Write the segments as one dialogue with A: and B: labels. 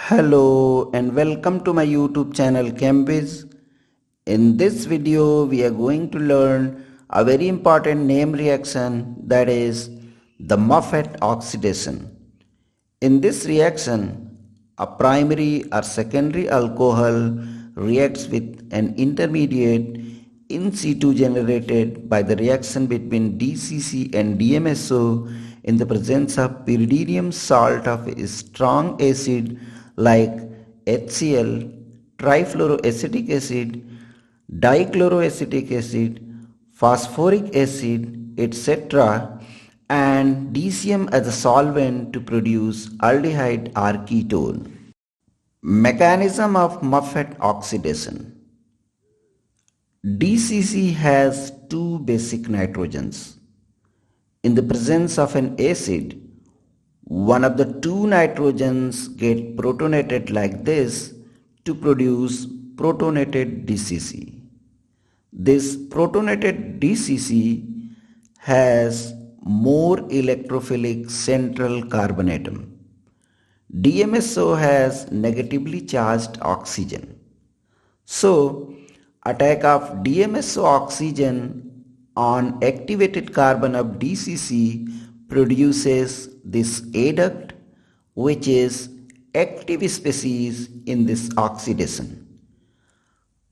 A: Hello and welcome to my YouTube channel ChemWis. In this video we are going to learn a very important name reaction, that is the Moffat oxidation. In this reaction, a primary or secondary alcohol reacts with an intermediate in situ generated by the reaction between DCC and DMSO in the presence of pyridinium salt of a strong acid like HCl, trifluoroacetic acid, dichloroacetic acid, phosphoric acid, etc., and DCM as a solvent to produce aldehyde or ketone. Mechanism of Moffat oxidation. DCC has two basic nitrogens. In the presence of an acid, one of the two nitrogens get protonated like this to produce protonated DCC. This protonated DCC has more electrophilic central carbon atom. DMSO has negatively charged oxygen. So, attack of DMSO oxygen on activated carbon of DCC produces this adduct, which is active species in this oxidation.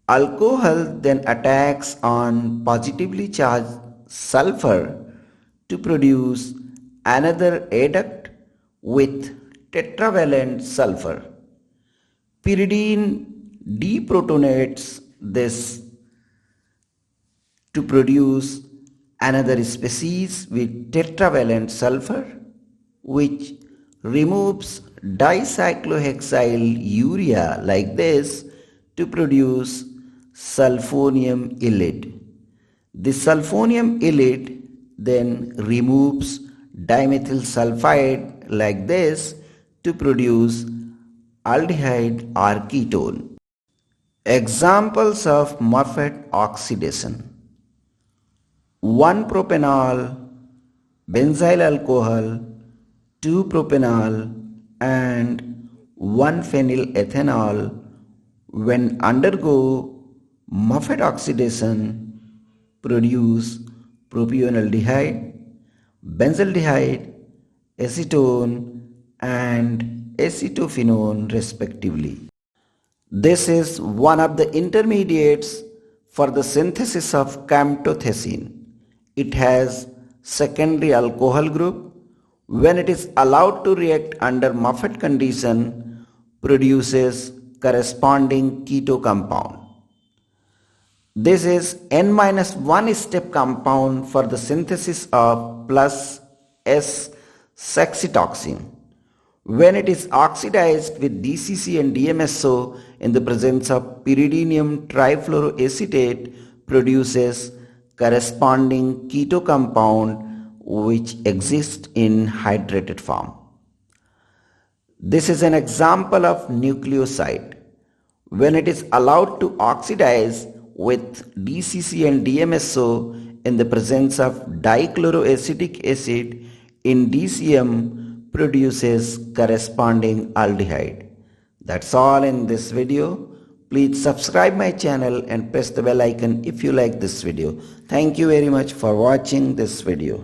A: Alcohol then attacks on positively charged sulfur to produce another adduct with tetravalent sulfur. Pyridine deprotonates this to produce another species with tetravalent sulfur, which removes dicyclohexyl urea like this to produce sulfonium ylide. This sulfonium ylide then removes dimethyl sulfide like this to produce aldehyde or ketone. Examples of Moffat oxidation: 1-propanol, benzyl alcohol, 2-propanol, and 1-phenylethanol when undergo Moffat oxidation produce propionaldehyde, benzaldehyde, acetone, and acetophenone respectively. This is one of the intermediates for the synthesis of camptothecene. It has secondary alcohol group. When it is allowed to react under Moffat condition, produces corresponding keto compound. This is N-1 step compound for the synthesis of plus S saxitoxin. When it is oxidized with DCC and DMSO in the presence of pyridinium trifluoroacetate, produces corresponding keto compound which exists in hydrated form. This is an example of nucleoside. When it is allowed to oxidize with DCC and DMSO in the presence of dichloroacetic acid in DCM, produces corresponding aldehyde. That's all in this video. Please subscribe my channel and press the bell icon if you like this video. Thank you very much for watching this video.